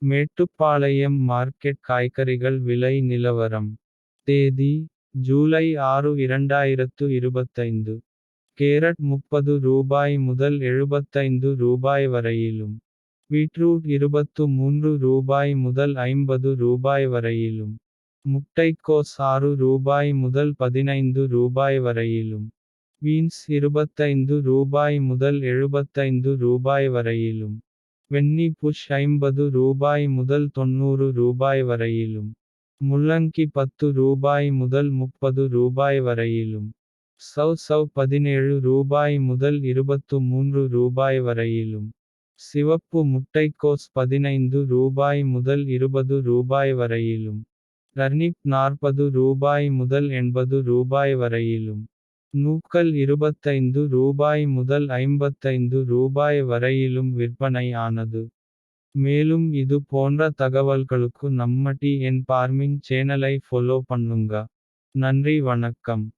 Mettupalayam market காய்கறிகள் விலை நிலவரம். தேதி ஜூலை 6 2025. கேரட் ரூபாய் முதல் ரூபாய் வரையிலும். பீட்ரூட் ரூபாய் முதல் ரூபாய் வரையிலும். முட்டைக்கோஸ் ரூபாய் முதல் ரூபாய் வரையிலும். பீன்ஸ் ரூபாய் முதல் ரூபாய் வரையிலும். வெண்ணி புஷ் ரூபாய் முதல் ரூபாய் வரையிலும். முள்ளங்கி ரூபாய் முதல் ரூபாய் வரையிலும். சவ் ரூபாய் முதல் ரூபாய் வரையிலும். சிவப்பு முட்டைக்கோஸ் ரூபாய் முதல் ரூபாய் வரையிலும். டர்னிப் ரூபாய் முதல் ரூபாய் வரையிலும். நூக்கல் ரூபாய் முதல் ரூபாய் வரையிலும் விற்பனை ஆனது. மேலும் இது போன்ற தகவல்களுக்கு நம்ம டிஎன் ஃபார்மிங் சேனலை ஃபாலோ பண்ணுங்க. நன்றி வணக்கம்.